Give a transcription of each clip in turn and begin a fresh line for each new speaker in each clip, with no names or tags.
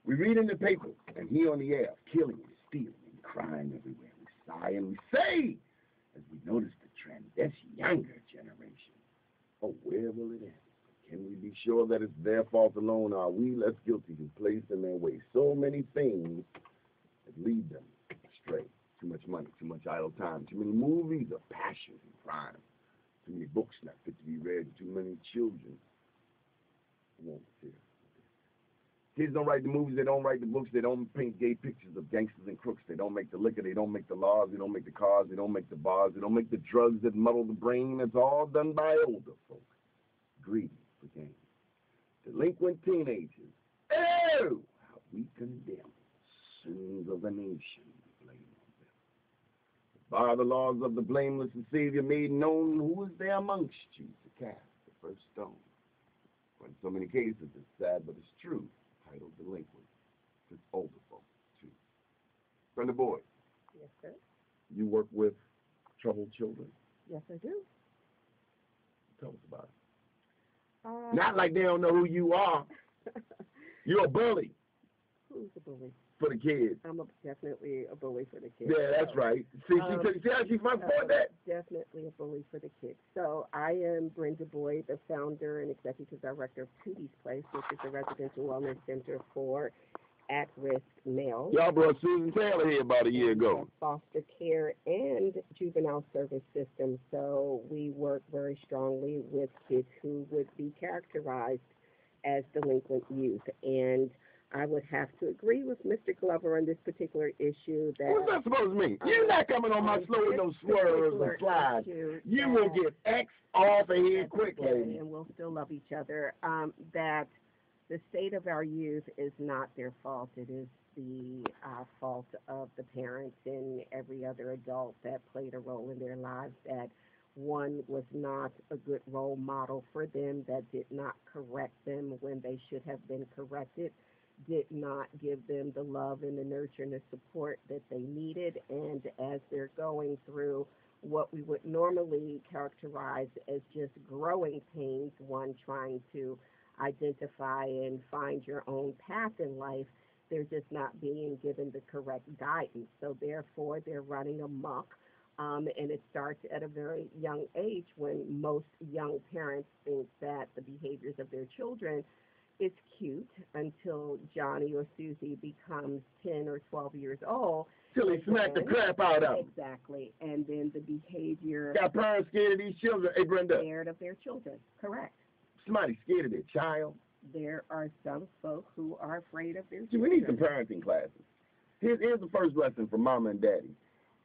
We read in the paper and hear on the air, killing and stealing and crime everywhere. We sigh and we say, as we notice the trend, this younger generation. Oh, where will it end? Can we be sure that it's their fault alone? Are we less guilty who placed in their way so many things that lead them astray? Too much money, too much idle time, too many movies of passion and crime, too many books not fit to be read, too many children won't fear. Kids don't write the movies, they don't write the books, they don't paint gay pictures of gangsters and crooks, they don't make the liquor, they don't make the laws, they don't make the cars, they don't make the bars, they don't make the drugs that muddle the brain. It's all done by older folk. Greedy for gain. Delinquent teenagers. Oh, how we condemn sins of the nation. Blame on them. By the laws of the blameless and Savior made known, who is there amongst you to cast the first stone? For in so many cases, it's sad, but it's true. Titled delinquent. It's older folks, too. Brenda Boyd.
Yes, sir.
You work with troubled children?
Yes, I do.
Tell us about it. Not like they don't know who you are. You're a bully.
Who's a bully?
For the kids.
I'm definitely a bully for the kids.
Yeah, that's right. See how she's my point that?
Definitely a bully for the kids. So I am Brenda Boyd, the founder and executive director of Tootie's Place, which is a residential wellness center for at-risk males.
Y'all brought Susan Taylor here about a year ago.
Foster care and juvenile service system. So we work very strongly with kids who would be characterized as delinquent youth. And I would have to agree with Mr. Glover on this particular issue. That
what's that supposed to mean? You're not coming on my slow with no swerves and slides. You will get X off of here quickly.
And we'll still love each other. That the state of our youth is not their fault. It is the fault of the parents and every other adult that played a role in their lives, that one was not a good role model for them, that did not correct them when they should have been corrected, did not give them the love and the nurture and the support that they needed. And as they're going through what we would normally characterize as just growing pains, one trying to identify and find your own path in life, they're just not being given the correct guidance. So therefore, they're running amok. And it starts at a very young age, when most young parents think that the behaviors of their children is cute until Johnny or Susie becomes 10 or 12 years old.
Till he smack the crap out of them.
Exactly. And then the behavior.
Got parents scared of these children. Hey, Brenda.
Scared of their children. Correct.
Somebody scared of their child.
There are some folk who are afraid of their
See,
children.
we need some parenting classes. Here's the first lesson from Mama and Daddy.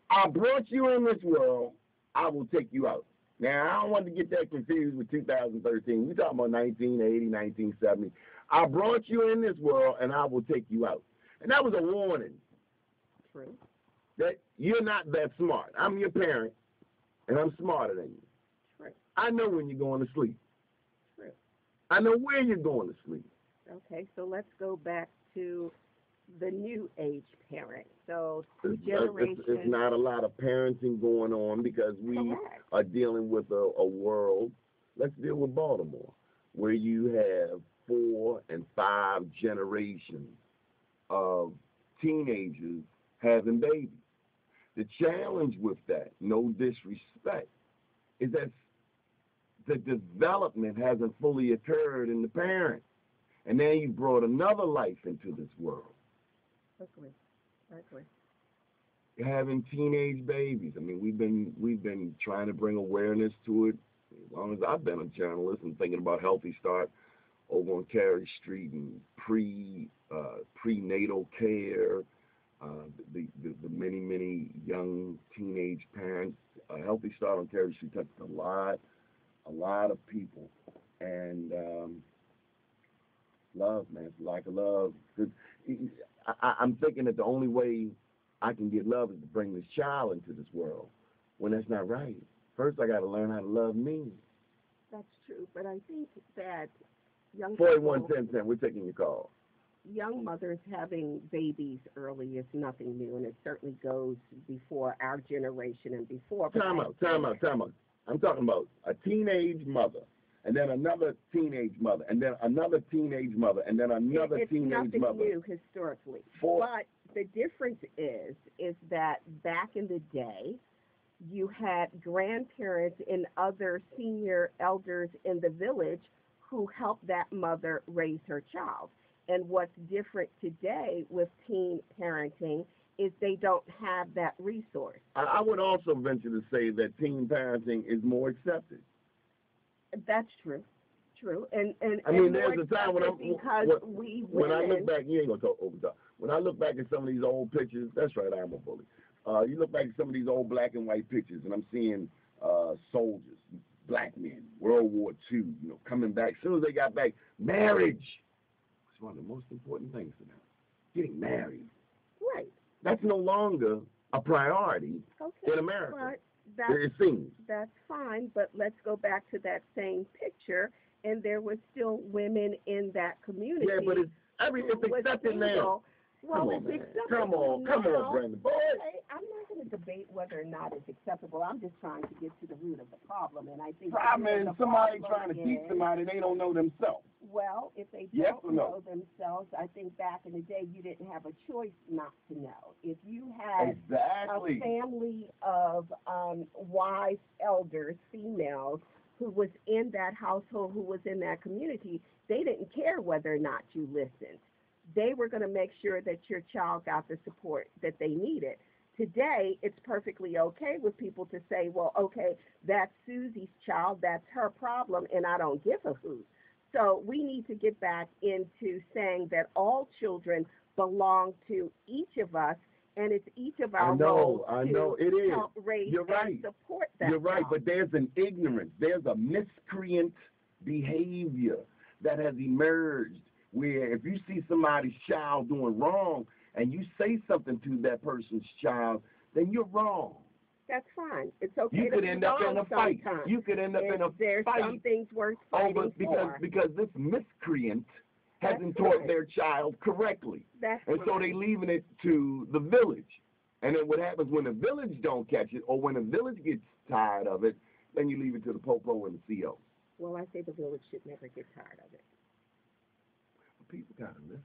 I brought you in this world, I will take you out. Now, I don't want to get that confused with 2013. We're talking about 1980, 1970. I brought you in this world, and I will take you out. And that was a warning.
True.
That you're not that smart. I'm your parent, and I'm smarter than you.
True.
I know when you're going to sleep.
True.
I know where you're going to sleep.
Okay, so let's go back to the new age parent. So generations.
It's not a lot of parenting going on because we are dealing with a world. Let's deal with Baltimore, where you have 4 and 5 generations of teenagers having babies. The challenge with that, no disrespect, is that the development hasn't fully occurred in the parent. And then you brought another life into this world.
I agree.
Having teenage babies. I mean, we've been trying to bring awareness to it as long as I've been a journalist, and thinking about Healthy Start over on Cary Street and prenatal care. The many young teenage parents. Healthy Start on Cary Street touched a lot of people, and love, man, lack of love. I'm thinking that the only way I can get love is to bring this child into this world, when that's not right. First, I got to learn how to love me.
That's true, but I think that young
4110, we're taking your call.
Young mothers having babies early is nothing new, and it certainly goes before our generation and before.
Time out. I'm talking about a teenage mother and then another teenage mother, and then another teenage mother, and then another teenage mother.
It's nothing new historically. But the difference is that back in the day, you had grandparents and other senior elders in the village who helped that mother raise her child. And what's different today with teen parenting is they don't have that resource.
I would also venture to say that teen parenting is more accepted.
That's true. True. And
I mean, there's a time when
when
I look back, you ain't gonna talk over top. When I look back at some of these old pictures, that's right, I'm a bully. You look back at some of these old black and white pictures, and I'm seeing soldiers, black men, World War II, coming back. As soon as they got back, marriage was one of the most important things to them. Getting married.
Right.
That's no longer a priority in America. It seems.
That's fine, but let's go back to that same picture, and there were still women in that community.
Yeah, but it's accepted now.
Well,
Come on, Brenda.
Okay, I'm not going to debate whether or not it's acceptable. I'm just trying to get to the root of the problem, and I think
somebody trying to teach somebody they don't know themselves.
Well, if they don't know themselves, I think back in the day you didn't have a choice not to know. If you had a family of wise elders, females, who was in that household, who was in that community, they didn't care whether or not you listened. They were going to make sure that your child got the support that they needed. Today, it's perfectly okay with people to say, well, okay, that's Susie's child, that's her problem, and I don't give a hoot. So we need to get back into saying that all children belong to each of us, and it's each of our roles to help raise and support that
You're right,
child.
but there's an ignorance, there's a miscreant behavior that has emerged where if you see somebody's child doing wrong and you say something to that person's child, then you're wrong.
That's fine. It's okay.
You could end up in a fight. You could end up in a fight.
There's some things worth fighting for.
Because this miscreant hasn't taught their child correctly. So they leaving it to the village. And then what happens when the village don't catch it, or when the village gets tired of it, then you leave it to the popo and the CO.
Well, I say the village should never get tired of it.
People gotta listen.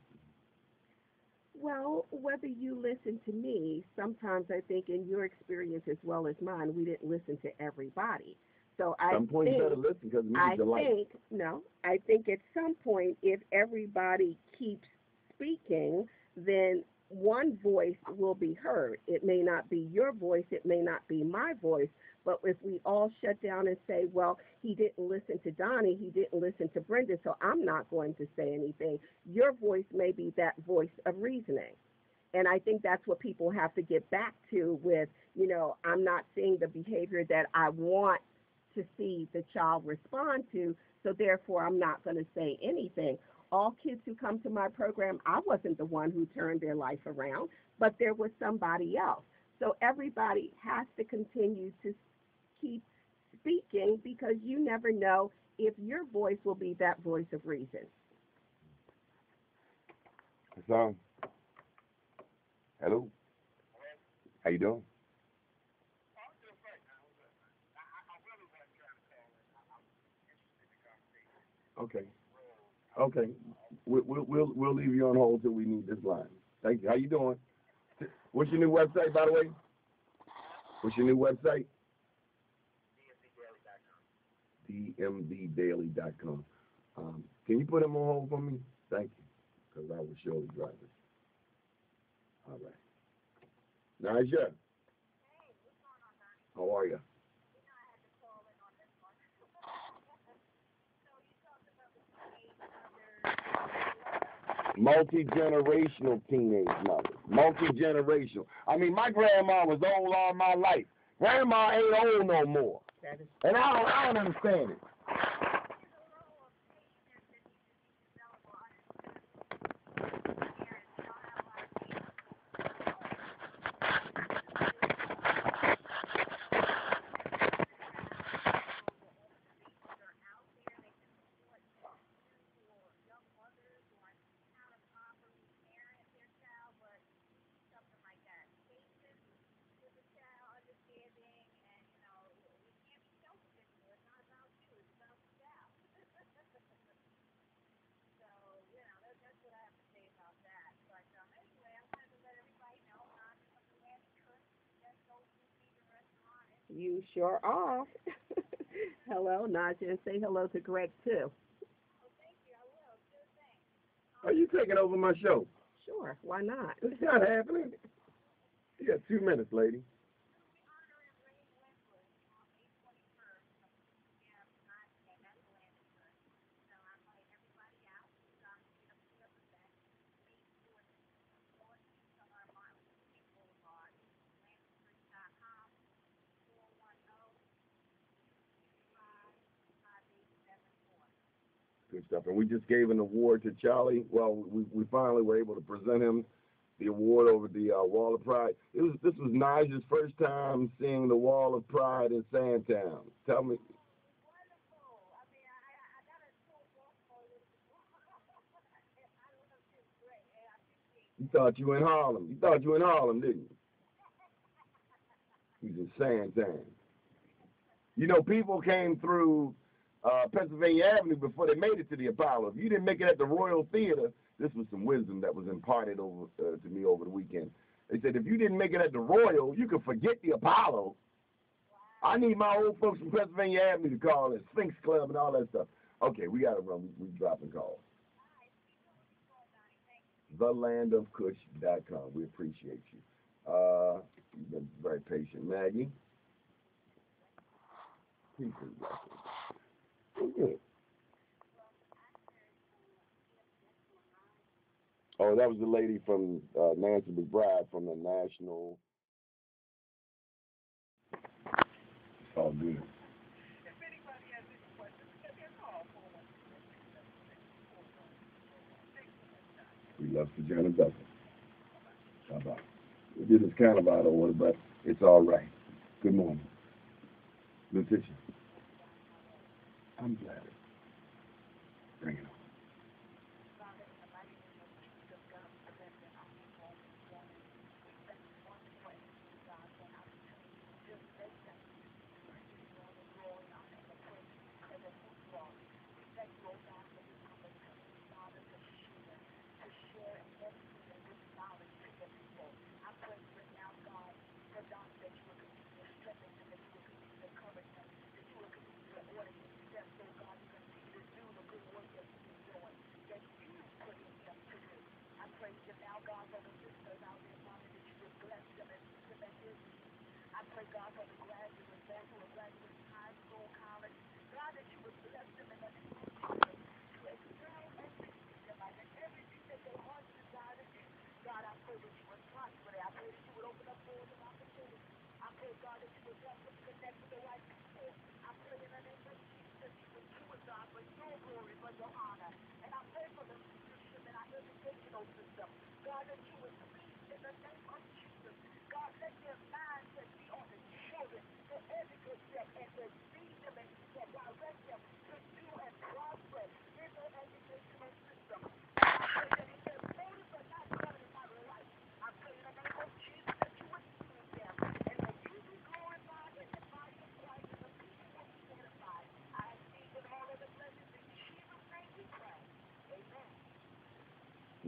Well, whether you listen to me, sometimes I think in your experience as well as mine, we didn't listen to everybody. So I think
you better listen because it means your life.
I think at some point, if everybody keeps speaking, then one voice will be heard. It may not be your voice, it may not be my voice, but if we all shut down and say, well, he didn't listen to Donnie, he didn't listen to Brenda, so I'm not going to say anything, your voice may be that voice of reasoning. And I think that's what people have to get back to with, I'm not seeing the behavior that I want to see the child respond to, so therefore I'm not going to say anything. All kids who come to my program, I wasn't the one who turned their life around, but there was somebody else. So everybody has to continue to keep speaking because you never know if your voice will be that voice of reason.
Hassan. Hello. How you doing? Okay. We'll leave you on hold till we need this line. Thank you. How you doing? What's your new website, by the way? What's your new website? dmddaily.com. Can you put him on hold for me? Thank you, because I will surely drive it. All right. Naja. How are you? Multi-generational teenage mothers. Multi-generational. I mean, my grandma was old all my life. Grandma ain't old no more. And I don't understand it.
You sure are. Hello, Naja, and say hello to Greg too.
Are you taking over my show?
Sure, why not?
It's not happening. You got 2 minutes, lady. Good stuff. And we just gave an award to Charlie. Well, we finally were able to present him the award over the Wall of Pride. This was Nigel's first time seeing the Wall of Pride in Sandtown. Tell me. You thought you were in Harlem. You thought you were in Harlem, didn't you? He's in Sandtown. You know, people came through Pennsylvania Avenue before they made it to the Apollo. If you didn't make it at the Royal Theater, this was some wisdom that was imparted over to me over the weekend. They said, if you didn't make it at the Royal, you could forget the Apollo. I need my old folks from Pennsylvania Avenue to call it Sphinx Club and all that stuff. Okay, we got to run. We dropping calls. TheLandOfKush.com. We appreciate you. You've been very patient. Maggie? Peace and blessings. Good. Oh, that was the lady from Nancy McBride from the National. It's all good. We love Sojourner Douglas. Bye-bye. We did this kind of out of order, but it's all right. Good morning. Letitia. I'm glad. Bring it on.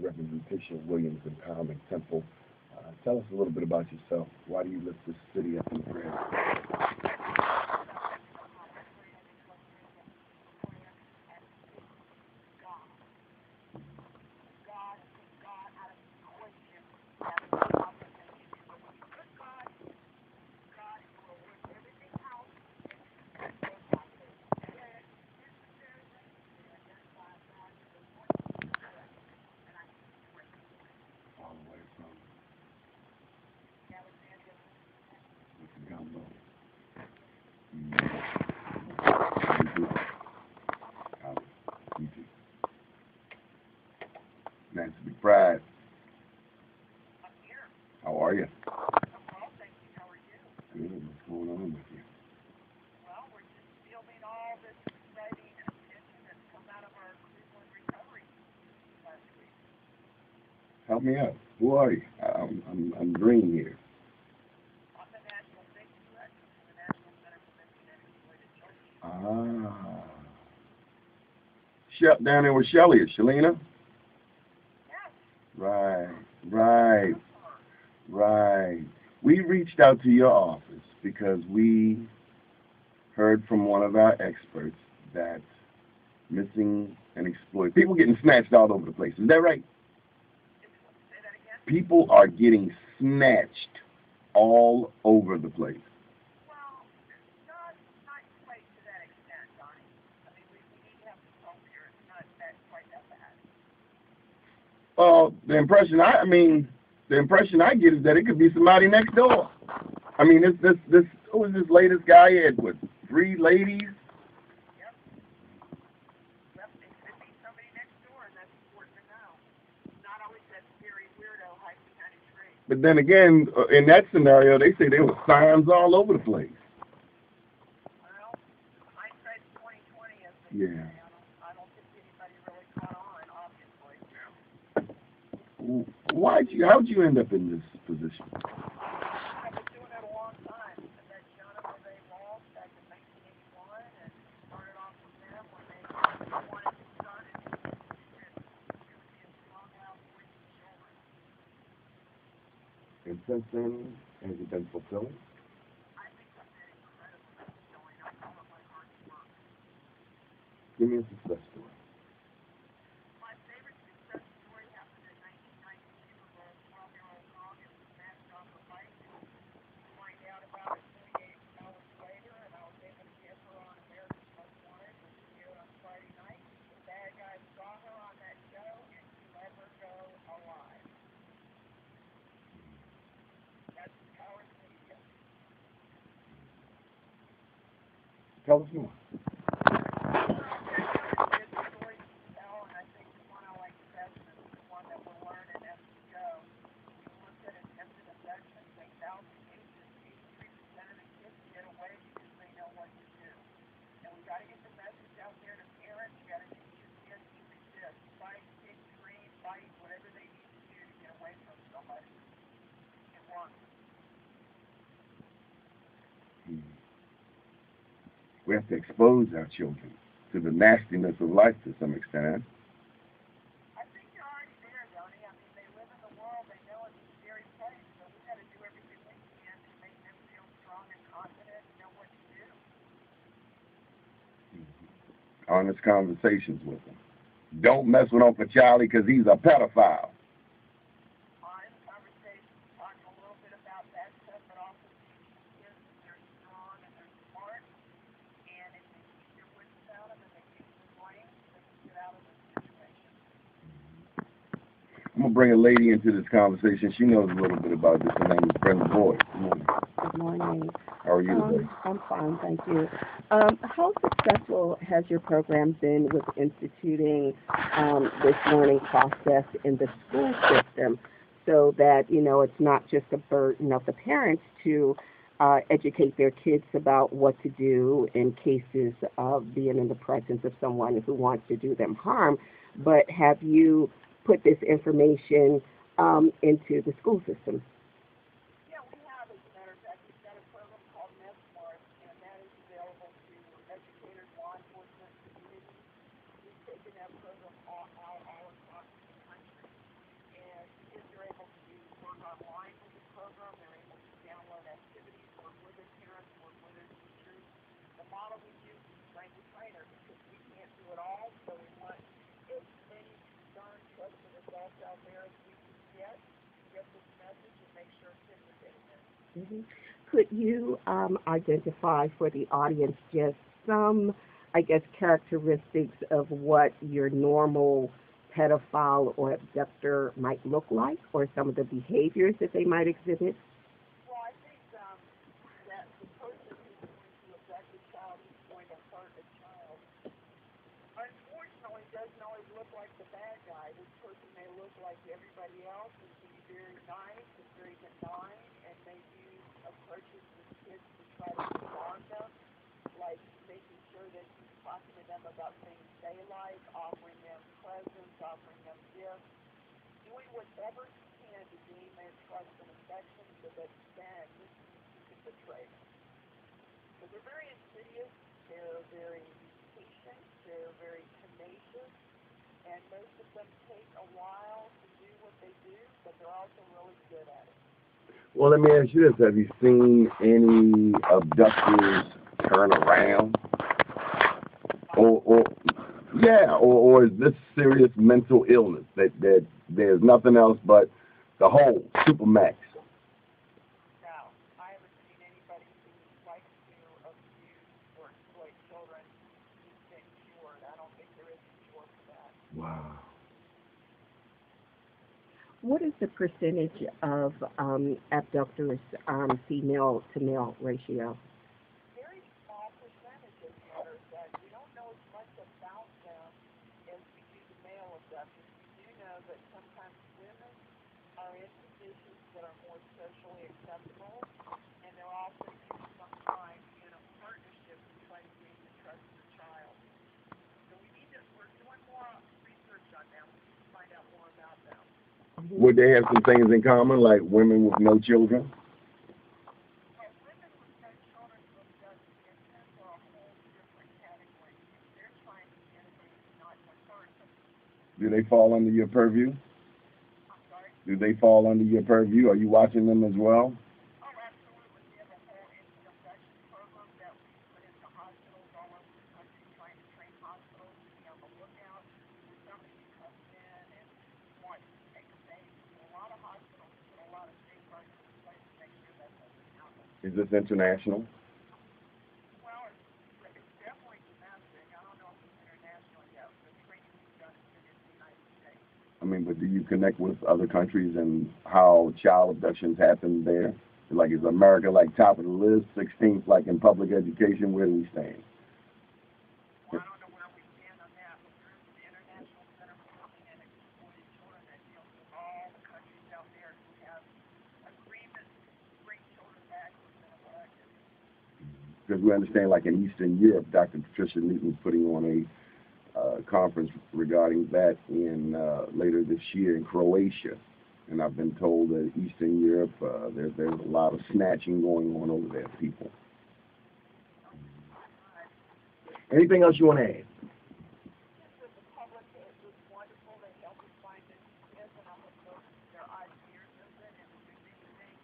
Reverend Letitia Williams Empowerment Temple. Tell us a little bit about yourself. Why do you lift this city up in prayer? All the way from Gumbo. Nancy McBride. How are you? Good. What's going on with you? Help me out. Who are you? I'm green here. Ah. Down there with Shelly. Is Shelina? Right. We reached out to your office because we heard from one of our experts that missing and exploited people getting snatched all over the place. Is that right? People are getting snatched all over the place.
Well, not quite to that extent, Donnie. I mean, we need to have some hope here. It's not that quite that bad.
Well, the impression I get is that it could be somebody next door. I mean, this who was this latest guy had with 3 ladies?
Yep. Yep, it could be somebody next door, and that's important to know. Not always that scary weirdo hiding behind a tree.
But then again, in that scenario, they say there were signs all over the place.
Well, hindsight's 20/20, as they
Yeah.
say. I don't think anybody really caught on, obviously.
How'd you end up in this position?
I've been doing it a long time. I met Jonathan and Ray Walsh back in 1981, and started off with them when they wanted to start a new institution to be a strong out voice for children.
And since then, has it been fulfilling?
I think I've been incredibly fulfilling. I call it my heart's work.
Give me a success story.
My favorite success story happened in 1992 where a 12-year-old dog was smashed off a bike. Find out about it 48 hours later, and I was able to get her on America's Most Wanted, which premiered on Friday night. The bad guys saw her on that show, and he let her go alive. That's the power of media.
Tell us more.
It's a story to tell, and I think the one I like best is the one that we'll learn in as we go. We looked at attempted abduction, 1,000 cases, 83% of the kids get away because they know what to do. And we got to get the message out there to parents. You got to teach your kids to resist. Fight, kick, scream, bite, whatever they need to do to get away from somebody. It works.
We have to expose our children to the nastiness of life to some extent.
I think you're already there, Donnie. I mean, they live in the world. They know it's a scary place. So we got to do everything we can to make them feel strong and confident and know what to do.
Honest conversations with them. Don't mess with Uncle Charlie because he's a pedophile.
Honest conversation, talking a little bit about that stuff, but also teaching kids that they're strong and they're smart. And if they keep their wits about them and they keep their brains, they can get out of this situation.
I'm going to bring a lady into this conversation. She knows a little bit about this. Her name is Brenda Boyd. Good morning.
Good morning.
How are you today?
I'm fine, thank you. How successful has your program been with instituting this learning process in the school system so that, it's not just a burden of the parents to educate their kids about what to do in cases of being in the presence of someone who wants to do them harm, but have you put this information into the school system?
Yeah, we have, as a matter of fact, we've got a program called NetSmart, and that is available to educators, law enforcement, community. We've taken that program out all across the country. And kids are able to work online with the program. They're able to download activities, work with their parents, work with their teachers. The model we use is train the trainer because we can't do it all, so we want as many concerned, trusted adults out there as we can get this message and make sure kids are getting it.
Mm-hmm. Could you identify for the audience just some, characteristics of what your normal pedophile or abductor might look like, or some of the behaviors that they might exhibit?
Well, I think that the person who's going to abduct a child is going to hurt a child. Unfortunately, doesn't always look like the bad guy. This person may look like everybody else and be very nice and very benign, and may use approaches with kids to try to bond them, like making sure that he's talking to them about things they like, offering them presents, offering them gifts, doing whatever he can to gain their trust and affection so that then he can betray them. So they're very insidious, they're very patient, they're very tenacious, and most of them take a while to do what they do, but they're also really good at it.
Well, let me ask you this. Have you seen any abductors turn around? Or yeah, or is this serious mental illness that there's nothing else but the whole supermax?
No, I haven't seen anybody who likes to abuse or exploit children who's been cured. I don't think there is a cure for that.
Wow.
What is the percentage of abductors, female to male ratio?
Very small percentages matters that we don't know as much about them as we do the male abductors. We do know that sometimes women are in positions that are more socially acceptable, and they're also used sometimes in a partnership to try to gain the trust of the child. So we're doing more research on them. We need to find out more about them.
Would they have some things in common, like women with no children?
Well, women with no children will just get into a whole different category. They're trying to get away, not to hurt them.
Do they fall under your purview?
I'm sorry?
Do they fall under your purview? Are you watching them as well?
Oh, absolutely. We have a whole anti-abduction program that we put into hospitals all over the country, trying to train hospitals to be on the lookout when somebody comes in and wants to take a baby. So a lot of hospitals put a lot of safeguards in place to make sure that doesn't happen.
Is this international?
Well, it's definitely domestic. I don't know if it's international yet. The training we've done has been in the United States.
I mean, but do you connect with other countries and how child abductions happen there? Like, is America like top of the list, 16th like in public education? Where do we stand?
Well, I don't know where we stand on that, but there is an international center for missing and exploited children that deals with all the countries out there who have agreements to bring children back who've been abducted.
Because we understand, like in Eastern Europe, Dr. Patricia Newton's putting on a conference regarding that in later this year in Croatia. And I've been told that Eastern Europe, there's a lot of snatching going on over there, people. Anything else you want to add?
With the public, it was wonderful. They helped us find this kids, and I hope those their eyes and ears open. And if there's anything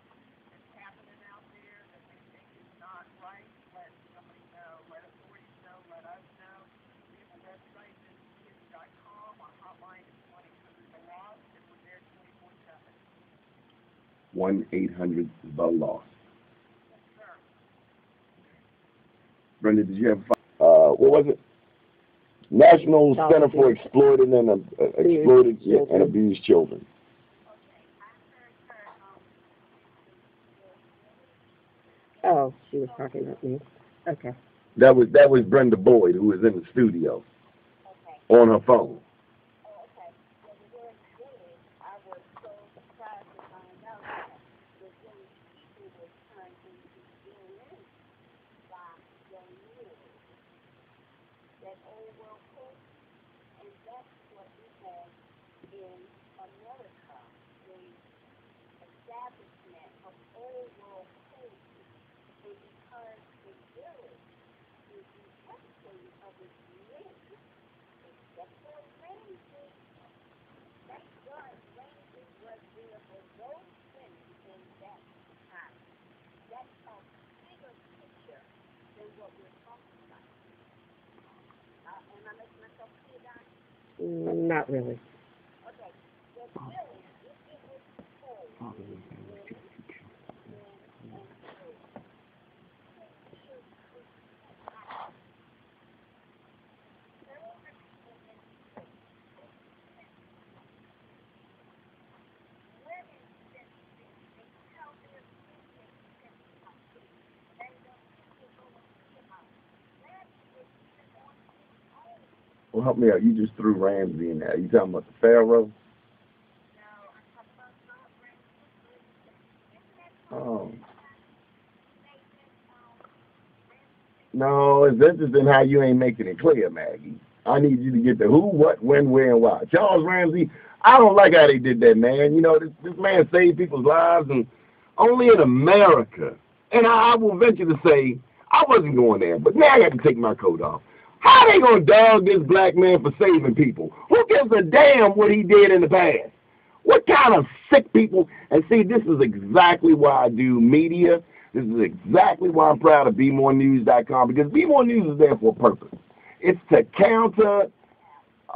that's happening out there that they think is not right, let somebody know. Let authorities know. Let us know. We have a website, kids.com. Our hotline is 1-800-THE-LOST, and we're there 24/7.
1-800-THE-LOST.
Yes, sir.
Brenda, did you have what was it? National Center for Exploited and Abused Children.
Oh, she was talking about me. Okay.
That was Brenda Boyd, who was in the studio on her phone.
Not really.
Well, help me out. You just threw Ramsey in there. You talking about the Pharaoh? Oh. No, it's interesting how you ain't making it clear, Maggie. I need you to get the who, what, when, where, and why. Charles Ramsey, I don't like how they did that, man. You know, this man saved people's lives, and only in America. And I will venture to say, I wasn't going there, but now I got to take my coat off. How they gonna dog this black man for saving people? Who gives a damn what he did in the past? What kind of sick people? And see, this is exactly why I do media. This is exactly why I'm proud of BeMoreNews.com, because Be More News is there for a purpose. It's to counter,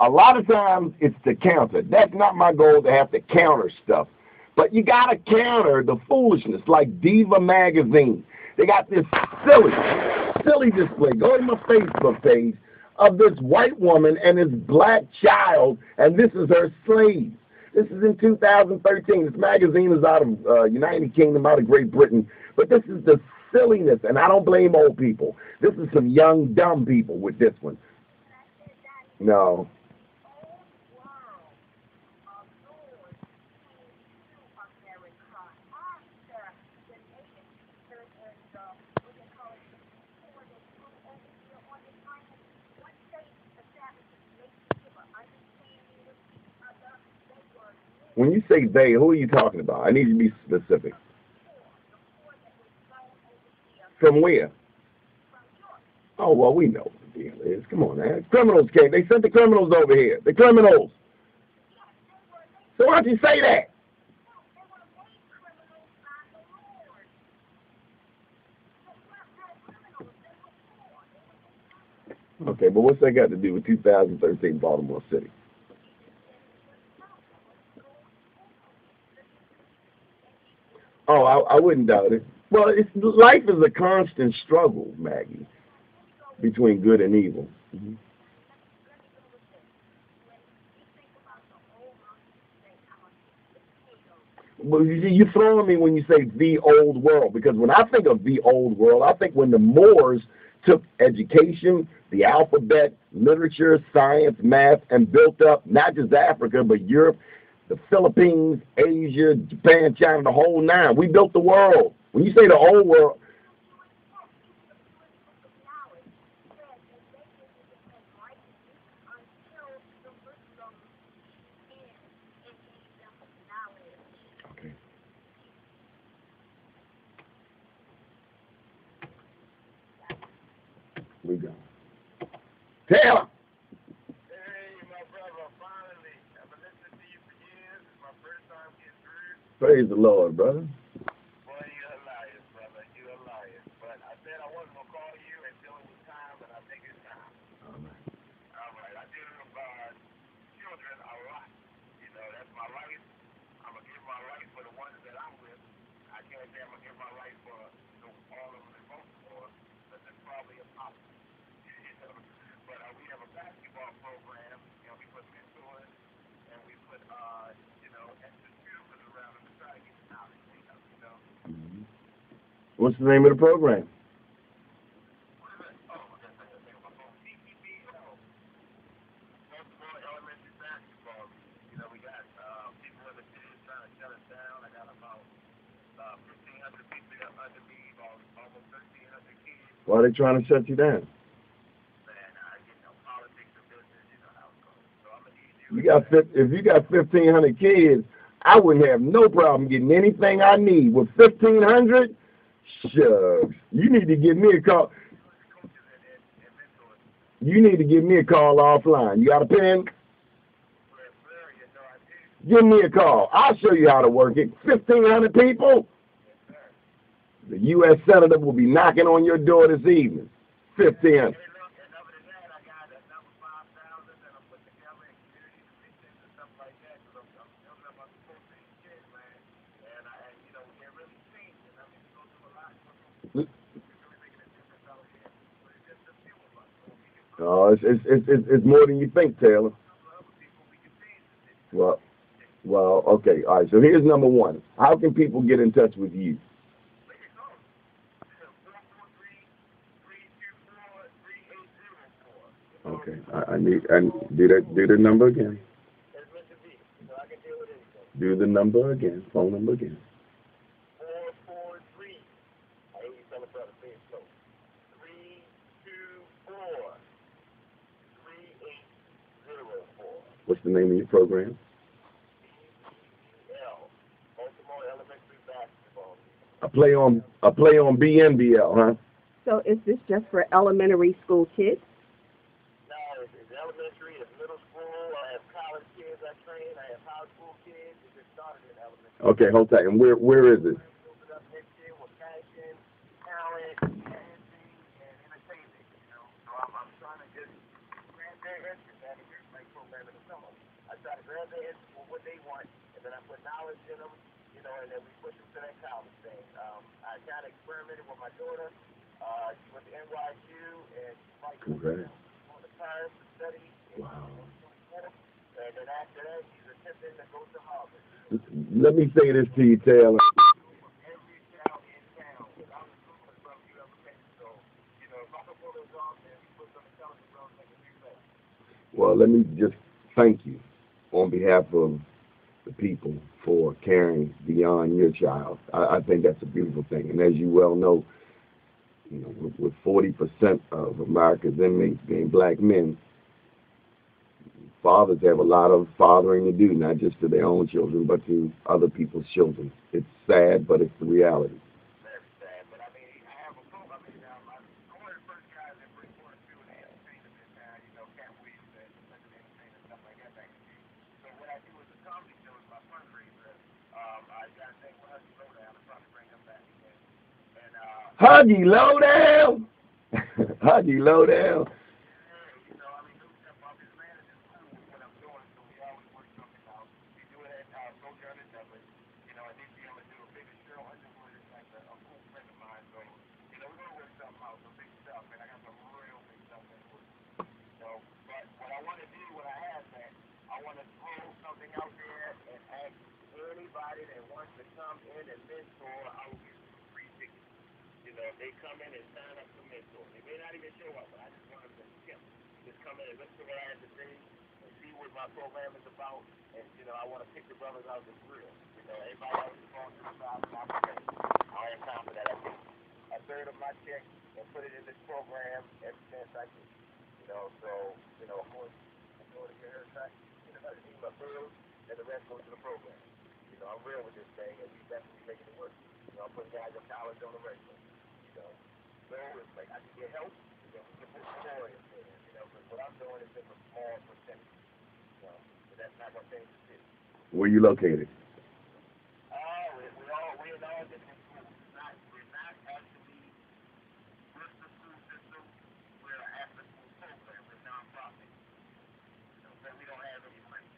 a lot of times it's to counter. That's not my goal, to have to counter stuff. But you got to counter the foolishness, like Diva Magazine. They got this silly display. Go to my Facebook page of this white woman and this black child, and this is her slave. This is in 2013. This magazine is out of United Kingdom, out of Great Britain. But this is the silliness, and I don't blame old people. This is some young, dumb people with this one. No. When you say they, who are you talking about? I need you to be specific. From where? Oh, well, we know what the deal is. Come on, man. Criminals came. They sent the criminals over here. The criminals. So why don't you say that? Okay, but what's that got to do with 2013 Baltimore City? Oh, I wouldn't doubt it. Well, life is a constant struggle, Maggie, between good and evil. Mm-hmm. Well, you're throwing me when you say the old world, because when I think of the old world, I think when the Moors took education, the alphabet, literature, science, math, and built up not just Africa, but Europe, the Philippines, Asia, Japan, China, the whole nine. We built the world. When you say the old world, okay. We go. Taylor. Praise the Lord, brother.
Boy, you're a liar, brother. You're a liar. But I said I wasn't going to call you until it was time, but I think it's time.
All right.
All right. I deal with children a lot. You know, that's my life. I'm going to give my life for the ones that I'm with. I can't say I'm going to give my life for all of them in Baltimore, but that's probably impossible. You know? But we have a basketball program. You know, we put mentors, and we put, you know, extra tutors around them to try to get the knowledge, you know.
Mm-hmm. What's the name of the program? Why are they trying to shut you down? If you got 1,500 kids, I wouldn't have no problem getting anything I need. With 1,500, shucks. You need to give me a call. You need to give me a call offline. You got a pen? Give me a call. I'll show you how to work it. 1,500 people? The U.S. Senator will be knocking on your door this evening. 1,500. Oh, it's more than you think, Taylor. Well, okay. All right. So here's number one. How can people get in touch with you? Okay. I do the number again. Do the number again. Phone number again.
443. I hear you tell a brother, say it slow. 324. 3804.
What's the name of your program?
Baltimore Elementary Basketball.
A play on BNBL, huh?
So is this just for elementary school kids?
No, it's elementary, it's middle school. I have college kids I train. I have high school kids. It just started in elementary.
Okay, hold tight. And where is it?
Up next year with passion, talent, dancing, and entertainment. You know, so I'm trying to just grab their interest at a youth make program in the summer. I try to grab their interest for what they want, and then I put knowledge in them. You know, and then we push them to that college thing. I kind of experimented with my daughter. She went to NYU, and she's like on the time to study. Wow. And then after that, she's attempting to go to Harvard.
Let me say this to you, Taylor.
Every child in town, without the school from you ever met. So, you know, if I can pull those off and put some intelligence on, make a big mess.
Well, let me just thank you on behalf of the people for caring beyond your child. I think that's a beautiful thing. And as you well know, you know, with 40% of America's inmates being black men, fathers have a lot of fathering to do, not just to their own children, but to other people's children. It's sad, but it's the reality.
Very sad, but I mean, I have a hope. I mean, I'm one of the first guys that bring one or two of the entertainers in town, you know, Cat Williams and such an entertainer, stuff like that back in the day. So what I do is a comedy show is my fundraiser. I got a thing with Huggy Lowdown. I'm trying to bring him back again. And,
Huggy Lowdown! Huggy Lowdown!
Anybody that wants to come in and mentor, I will give them free tickets. You know, if they come in and sign up to mentor, they may not even show up, but I just want them to just come in and listen to what I have to say and see what my program is about. And, you know, I want to pick the brothers out the grill. You know, everybody else is going to the side and I'm okay. I have time for that. I take a third of my check and put it in this program every chance I get. You know, so, you know, of course, I'm going to get her track, you know, eat my bills, and the rest goes to the program. You know, I'm real with this thing, and we definitely making it work. You know, I'm putting guys in college on the regular. You know, so it's like I can get help, you know, we can put more in there. You know, because what I'm doing is just a small percentage. You know, but that's not going to change the city.
Where you located?
We're in all different schools. We're not actually with the school system. We're an after-school program. We're non-profit. You know, so we don't have any money.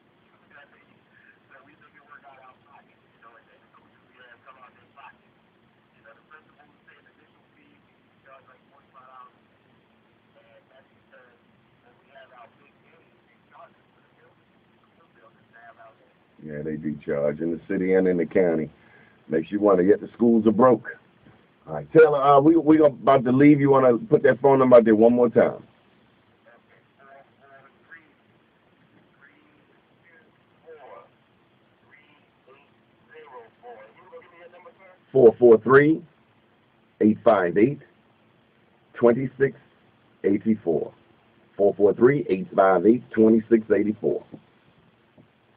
So we make it work out our pocket. You know, and then the schools we have come out their pocket. You know, the principals pay an initial fee. We charge like $45. And that's because when we have our big games, they charge us for the buildings to have out there.
Yeah, they do charge in the city and in the county. Makes you wonder, yet the schools are broke. All right, Taylor, we're about to leave. You want to put that phone number out there one more time? 443-858-2684. 443-858-2684.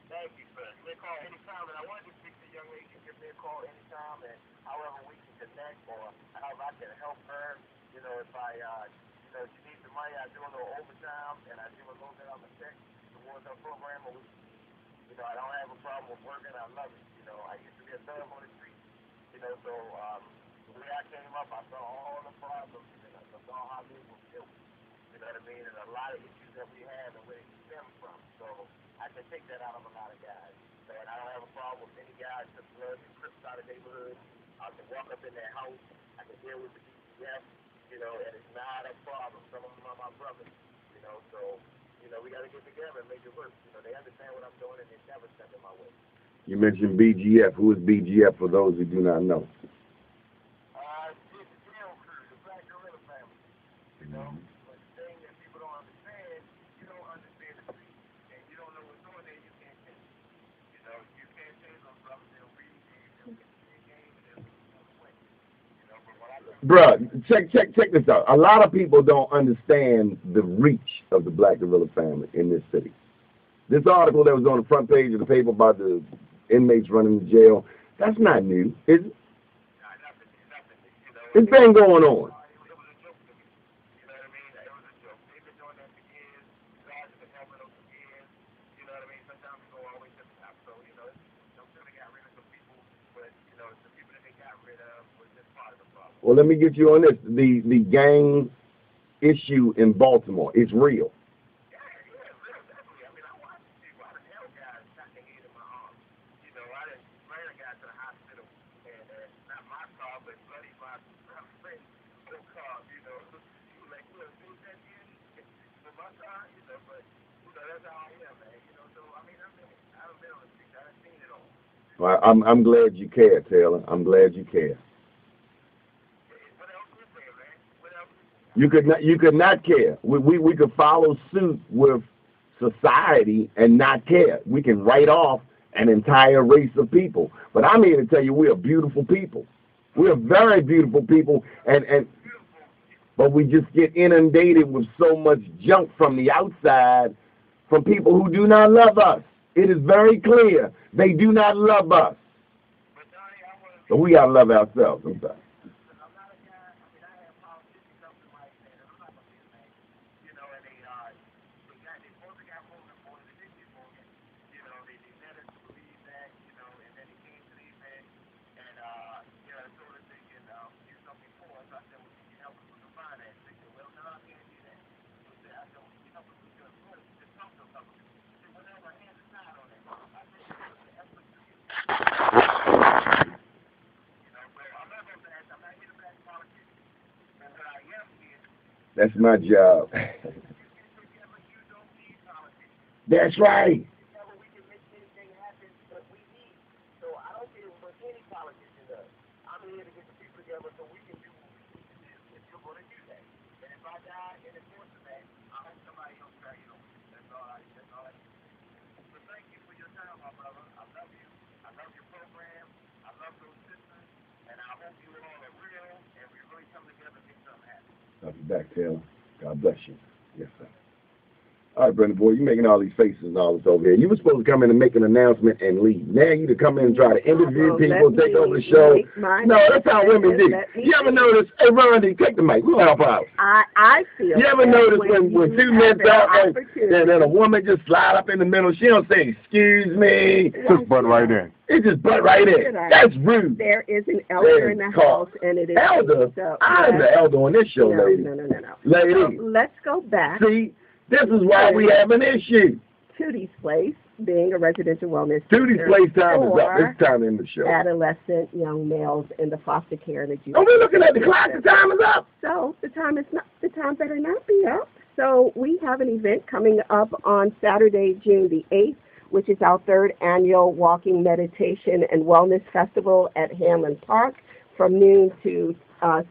Thank you, sir. You may call anytime, and I wanted to speak to the young lady. Give me a call anytime, and however we can connect, or however I can help her. You know, if I, you know, if she needs the money, I do a little overtime, and I give a little bit of a check towards her program. Or we, you know, I don't have a problem with working. I love it. You know, I used to be a thug on the street. You know, so the way I came up, I saw all the problems, and I saw how they were built. You know what I mean? And a lot of issues that we have and where they stem from. So I can take that out of a lot of guys. So, and I don't have a problem with any guys that blood and crips out of neighborhoods. I can walk up in their house. I can deal with the DCF. You know, and it's not a problem. Some of them are my brothers. You know, so, you know, we got to get together and make it work. You know, they understand what I'm doing and they never send it my way.
You mentioned BGF. Who is BGF for those who do not know?
It's the jail crew, the Black Gorilla family. You know, but the thing that people don't understand, you don't understand the street, and you don't know what's on there, you can't change it. You know, you can't change those brothers. They'll read games, they'll get the game, and they'll lose the way. You know, but what I do.
Bruh, check this out. A lot of people don't understand the reach of the Black Gorilla family in this city. This article that was on the front page of the paper about the inmates running the jail, that's not new, is it?
Nothing. You know,
It's been going on.
it was a joke to me. You know what I mean? It was a joke. They've been doing that for years.
Well, let me get you on this. The gang issue in Baltimore, it's real. Well, I'm glad you care, Taylor. I'm glad you care. You could not care. We could follow suit with society and not care. We can write off an entire race of people. But I'm here to tell you, we are beautiful people. We are very beautiful people, but we just get inundated with so much junk from the outside, from people who do not love us. It is very clear they do not love us. So we gotta love ourselves sometimes. That's my job. That's right. Love you back, Taylor. God bless you. Yes, sir. All right, Brenda, boy, you making all these faces and all this over here. You were supposed to come in and make an announcement and leave. Now you to come in and try to interview people, take over the show. No, that's how women do. You ever notice? Hey, Randy, take the mic. We'll help out.
I feel.
You ever notice when two men talk and a woman just slide up in the middle? She don't say, "Excuse me."
Just butt right in.
It just butt right in. That's rude.
There is an elder in the house, and it is
elder.
So,
I'm the elder on this show,
no,
lady.
No.
Lady.
So let's go back.
See, this is why we have an issue.
Tootie's Place, being a residential wellness
Tootie's
center
Place time is up.
for
It's time in the show.
adolescent young males in the foster care and adjudication.
Oh, we're looking at the clock. The time is up.
So the time better not be up. So we have an event coming up on Saturday, June the 8th, which is our third annual Walking Meditation and Wellness Festival at Hanlon Park from noon to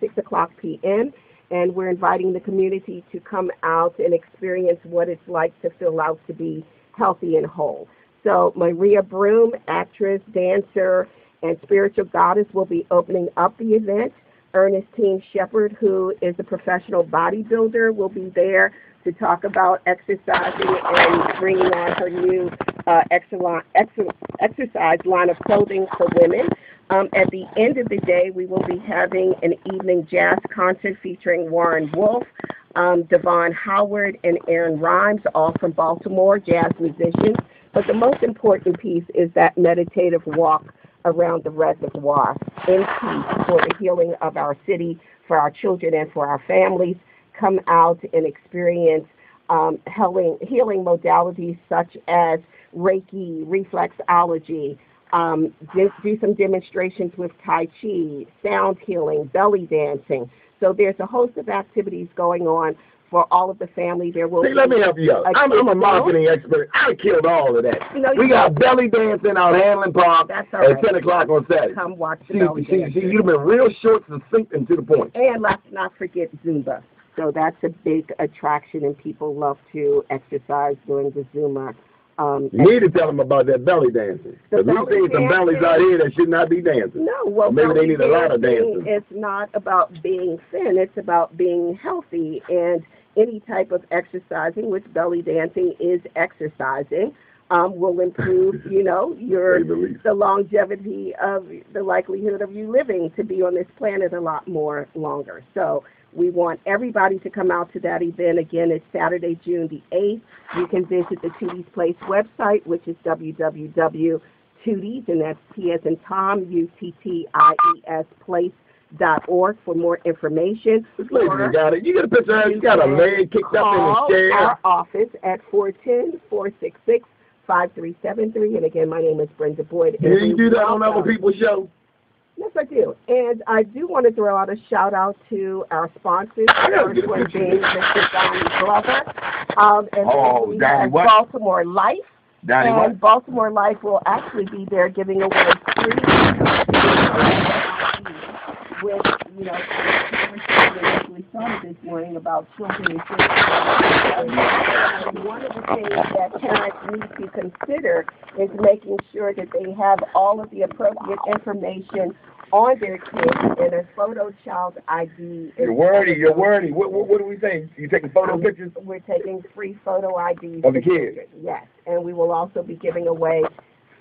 6 o'clock p.m. And we're inviting the community to come out and experience what it's like to feel out to be healthy and whole. So Maria Broom, actress, dancer, and spiritual goddess, will be opening up the event. Ernestine Shepard, who is a professional bodybuilder, will be there to talk about exercising and bringing on her new exercise line of clothing for women. At the end of the day, we will be having an evening jazz concert featuring Warren Wolf, Devon Howard, and Aaron Rhymes, all from Baltimore, jazz musicians. But the most important piece is that meditative walk around the reservoir in peace for the healing of our city, for our children, and for our families. Come out and experience healing modalities such as Reiki, reflexology, do some demonstrations with Tai Chi, sound healing, belly dancing. So there's a host of activities going on for all of the family. There will
let me help you out. I'm a marketing expert. I killed all of that. We got belly dancing out Hanlon Park at 10 o'clock on Saturday.
Come watch the belly dance.
See, you've been real short, succinct, and to the point.
And let's not forget Zumba. So that's a big attraction, and people love to exercise during the Zumba.
You need to tell them about that belly dancing. Because we've seen some bellies out here that should not be dancing.
No, well,
or maybe they need a lot of dancing.
It's not about being thin. It's about being healthy. And any type of exercising, which belly dancing is exercising, will improve, the longevity of the likelihood of you living to be on this planet a lot more longer. So we want everybody to come out to that event. Again, it's Saturday, June the 8th. You can visit the Tootie's Place website, which is www.tooties, and that's T as in Tom, UTTIES, place.com. .org for more information.
This lady got it. You got a picture of her. She got a leg kicked up in the chair.
Call our office at 410-466-5373. And again, my name is Brenda Boyd.
Do you do that on other people's show?
Yes, I do. And I do want to throw out a shout-out to our sponsors, first one being Mr. Donnie Glover. And we have Baltimore Life. And Baltimore Life will actually be there giving away free with, you know, conversation we started this morning about children and children. And one of the things that parents need to consider is making sure that they have all of the appropriate information on their kids in a photo child ID.
You're wordy. What do we say? You taking photo pictures?
We're taking free photo IDs.
Of the kids?
Yes, and we will also be giving away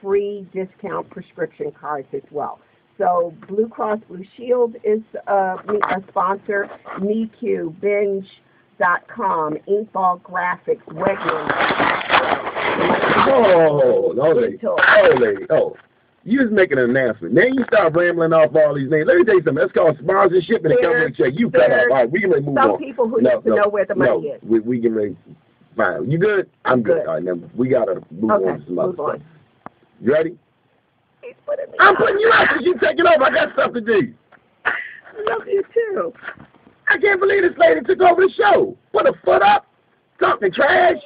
free discount prescription cards as well. So Blue Cross Blue Shield is a sponsor, MeQ, Binge.com, Inkball Graphics, Wegmans.
You was making an announcement. Then you start rambling off all these names. Let me tell you something. That's called sponsorship and it comes with a check. You cut off. All right, we can move on.
Some people who need to know where the money is.
We can ready. Fine. You good? I'm good. All right, now we got to move on to some other stuff. You ready? I'm putting you out because you taking over. I got stuff to do.
I love you too.
I can't believe this lady took over the show. Put a foot up, talking trash.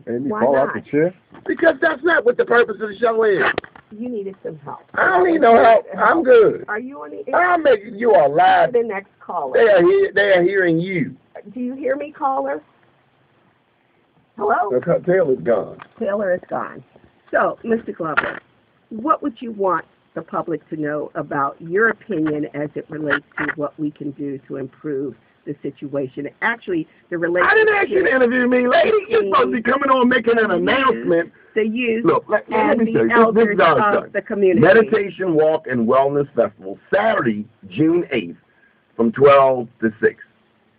And you fall out the chair?
Because that's not what the purpose of the show is.
You needed some help.
I don't need no help. I'm good.
Are you on the air?
I'm making you all live.
The next caller.
They are hearing you.
Do you hear me, caller? Hello?
Taylor's gone.
Taylor is gone. So, Mr. Glover, what would you want the public to know about your opinion as it relates to what we can do to improve the situation? Actually, the relationship.
I didn't ask you to interview me, lady. You're supposed to be coming on making an announcement.
The youth
and
the elders of the community.
Meditation Walk and Wellness Festival, Saturday, June 8th, from 12 to 6.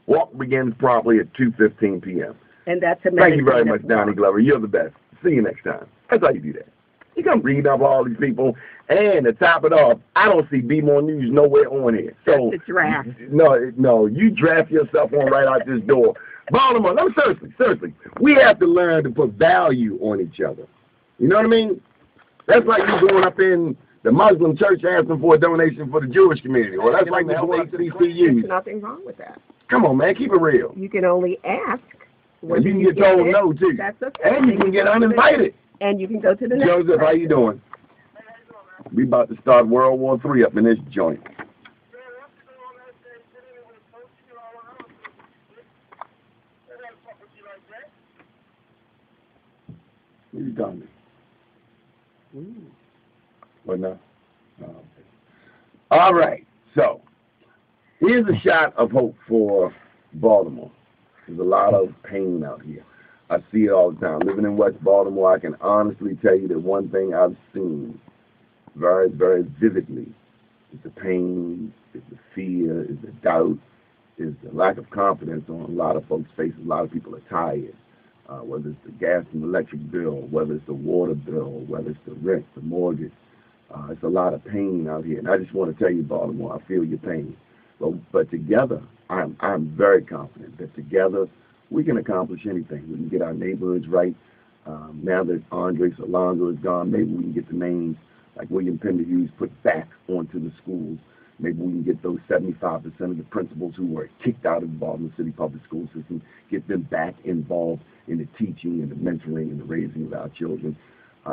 Walk begins promptly at 2:15 p.m.
And that's a
Thank you very much, Donnie Glover. You're the best. See you next time. That's how you do that. You come read up all these people, and to top it off, I don't see Be More News nowhere on here. So
that's a draft.
No, you draft yourself on right out this door. Baltimore, no, seriously, we have to learn to put value on each other. You know what I mean? That's like you going up in the Muslim church asking for a donation for the Jewish community, or that's like the HBCUs.
There's nothing wrong with that.
Come on, man, keep it real.
You can only ask.
And you can get told no, too.
That's okay.
And you can get uninvited.
And you can go to the next
Joseph, how you doing? We about to start World War III up in this joint. What are you talking about? What now? Oh, okay. All right, so here's a shot of hope for Baltimore. There's a lot of pain out here. I see it all the time. Living in West Baltimore, I can honestly tell you that one thing I've seen very, very vividly is the pain, is the fear, is the doubt, is the lack of confidence on a lot of folks' faces. A lot of people are tired, whether it's the gas and electric bill, whether it's the water bill, whether it's the rent, the mortgage. It's a lot of pain out here. And I just want to tell you, Baltimore, I feel your pain. But together, I'm very confident that together we can accomplish anything. We can get our neighborhoods right. Now that Andre Solonzo is gone, maybe we can get the names like William Pender Hughes put back onto the schools. Maybe we can get those 75% of the principals who were kicked out of the Baltimore City public school system, get them back involved in the teaching and the mentoring and the raising of our children.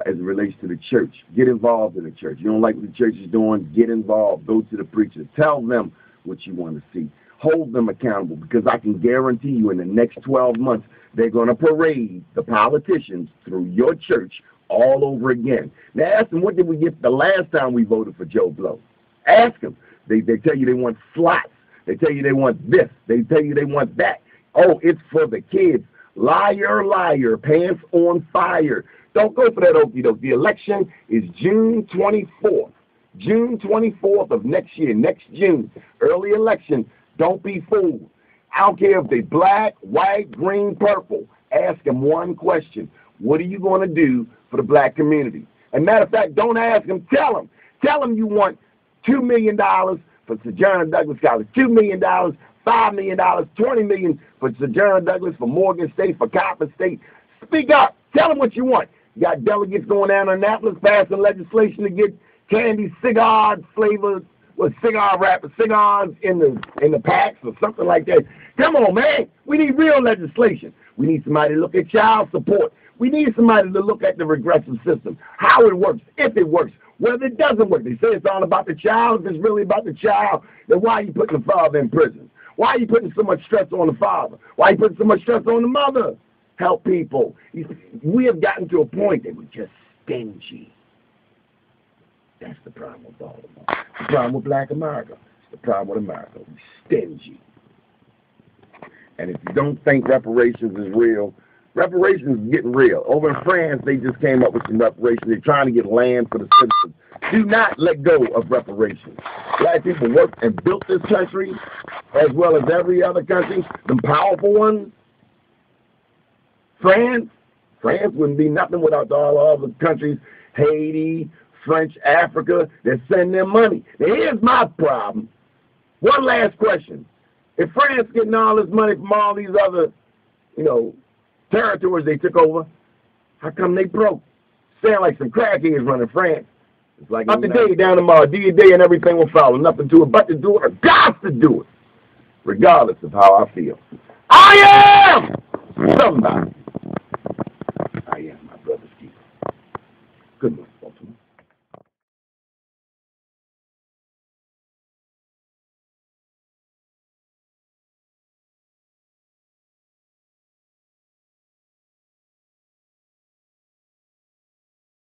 As it relates to the church, get involved in the church. You don't like what the church is doing, get involved. Go to the preachers. Tell them what you want to see. Hold them accountable, because I can guarantee you in the next 12 months, they're going to parade the politicians through your church all over again. Now ask them, what did we get the last time we voted for Joe Blow? Ask them. They tell you they want slots. They tell you they want this. They tell you they want that. Oh, it's for the kids. Liar, liar, pants on fire. Don't go for that okie doke. The election is June 24th. June 24th of next year, next June. Early election. Don't be fooled. I don't care if they black, white, green, purple. Ask them one question. What are you going to do for the black community? And matter of fact, don't ask them. Tell them. Tell them you want $2 million for Sojourner Douglas College. $2 million, $5 million, $20 million for Sojourner Douglas, for Morgan State, for Coppin State. Speak up. Tell them what you want. You got delegates going down to Annapolis passing legislation to get candy cigar flavors, with cigar wrappers, cigars in the packs or something like that. Come on, man. We need real legislation. We need somebody to look at child support. We need somebody to look at the regressive system, how it works, if it works, whether it doesn't work. They say it's all about the child. If it's really about the child, then why are you putting the father in prison? Why are you putting so much stress on the father? Why are you putting so much stress on the mother? Help people. We have gotten to a point that we're just stingy. That's the problem with all of them. The problem with Black America. It's the problem with America. We're stingy. And if you don't think reparations is real, reparations is getting real. Over in France, they just came up with some reparations. They're trying to get land for the citizens. Do not let go of reparations. Black people worked and built this country, as well as every other country, the powerful ones. France wouldn't be nothing without all other countries, Haiti, French Africa, that send them money. Now, here's my problem. One last question. If France getting all this money from all these other, territories they took over, how come they broke? Sound like some crackheads running France. It's like up to day down tomorrow, do your day and everything will follow. Nothing to it but to do it, or got to do it, regardless of how I feel. I am somebody.